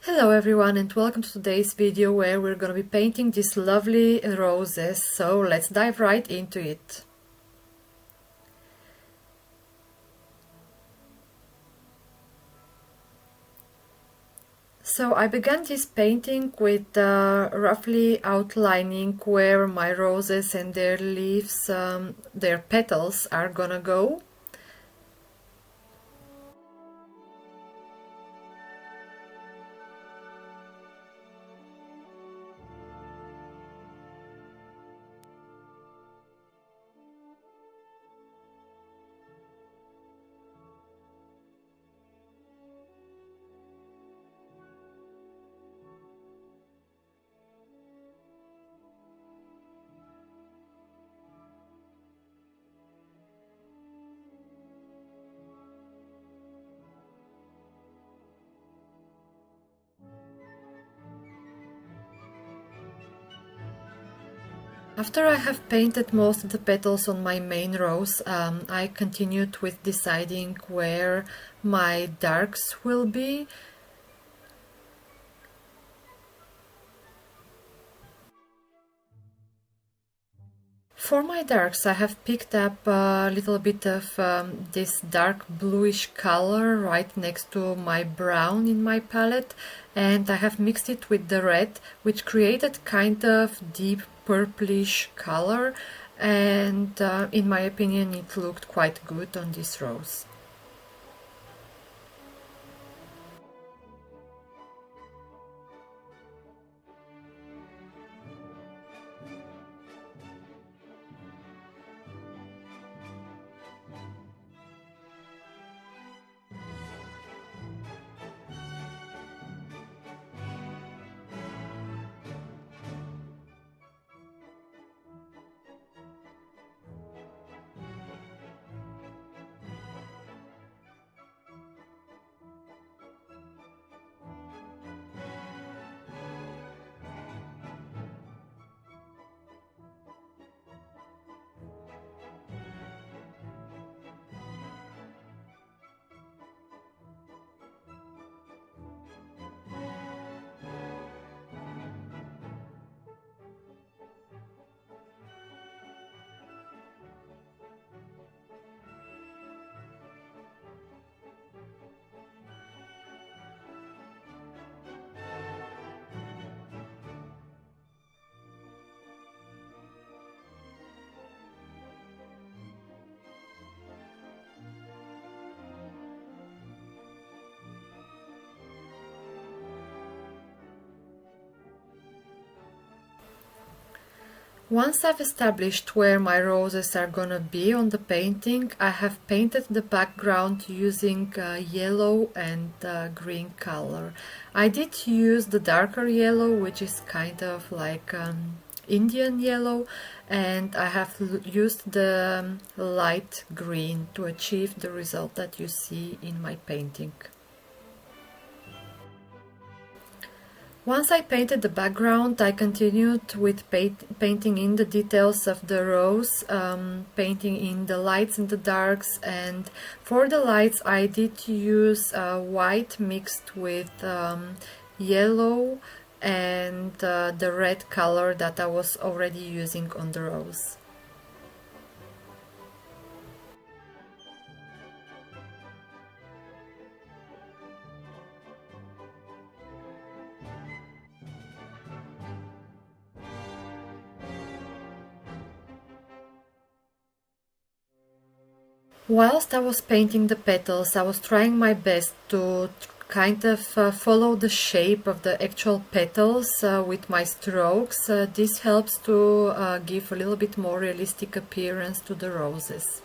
Hello everyone and welcome to today's video where we're going to be painting these lovely roses, so let's dive right into it. So I began this painting with roughly outlining where my roses and their leaves, their petals are gonna go. After I have painted most of the petals on my main rose, I continued with deciding where my darks will be. For my darks, I have picked up a little bit of this dark bluish color right next to my brown in my palette, and I have mixed it with the red, which created kind of deep purplish color, and in my opinion it looked quite good on this rose. Once I've established where my roses are gonna be on the painting, I have painted the background using yellow and green color. I did use the darker yellow, which is kind of like Indian yellow, and I have used the light green to achieve the result that you see in my painting. Once I painted the background, I continued with painting in the details of the rose, painting in the lights and the darks, and for the lights I did use white mixed with yellow and the red color that I was already using on the rose. Whilst I was painting the petals, I was trying my best to kind of follow the shape of the actual petals with my strokes. This helps to give a little bit more realistic appearance to the roses.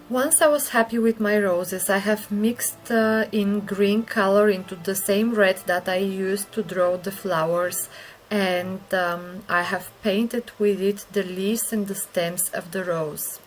Once I was happy with my roses, I have mixed in green color into the same red that I used to draw the flowers, and I have painted with it the leaves and the stems of the rose.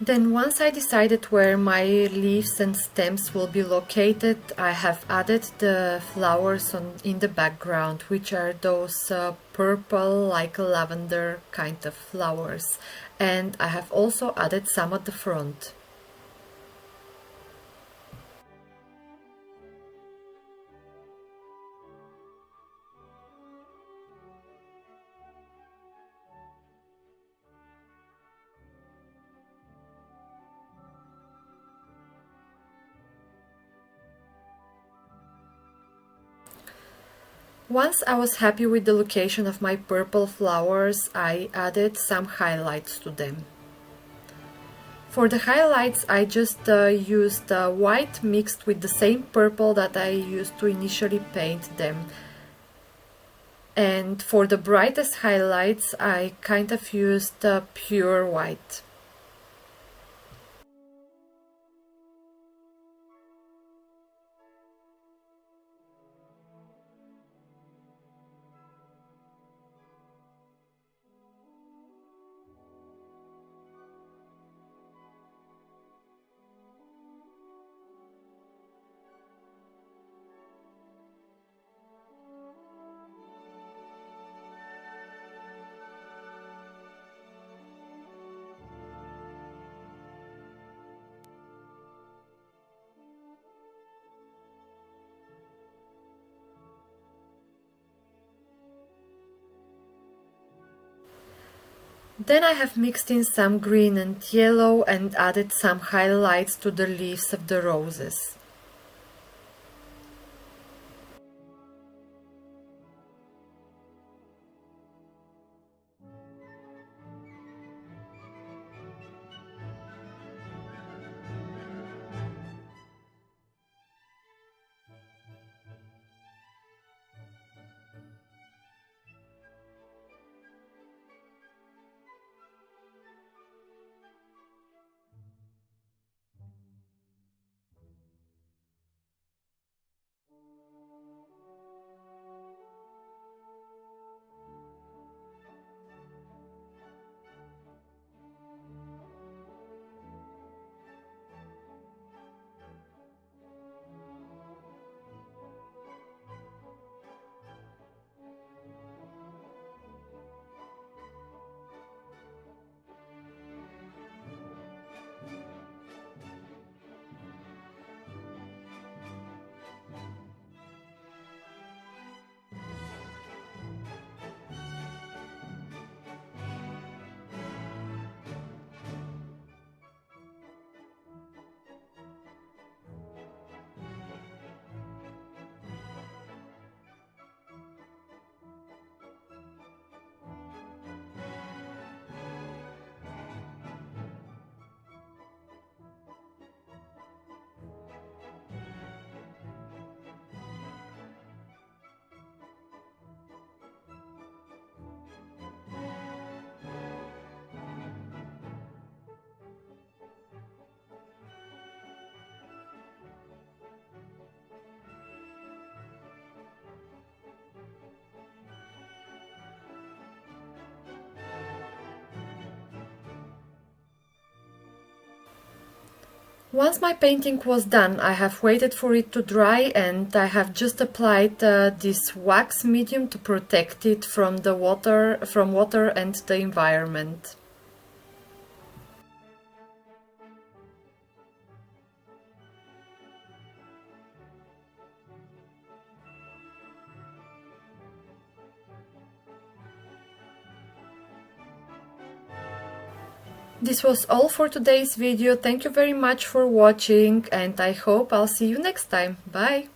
Then once I decided where my leaves and stems will be located, I have added the flowers in the background, which are those purple, like lavender kind of flowers. And I have also added some at the front. Once I was happy with the location of my purple flowers, I added some highlights to them. For the highlights, I just used white mixed with the same purple that I used to initially paint them. And for the brightest highlights, I kind of used pure white. Then I have mixed in some green and yellow and added some highlights to the leaves of the roses. Once my painting was done, I have waited for it to dry and I have just applied this wax medium to protect it from the water and the environment. This was all for today's video. Thank you very much for watching, and I hope I'll see you next time. Bye!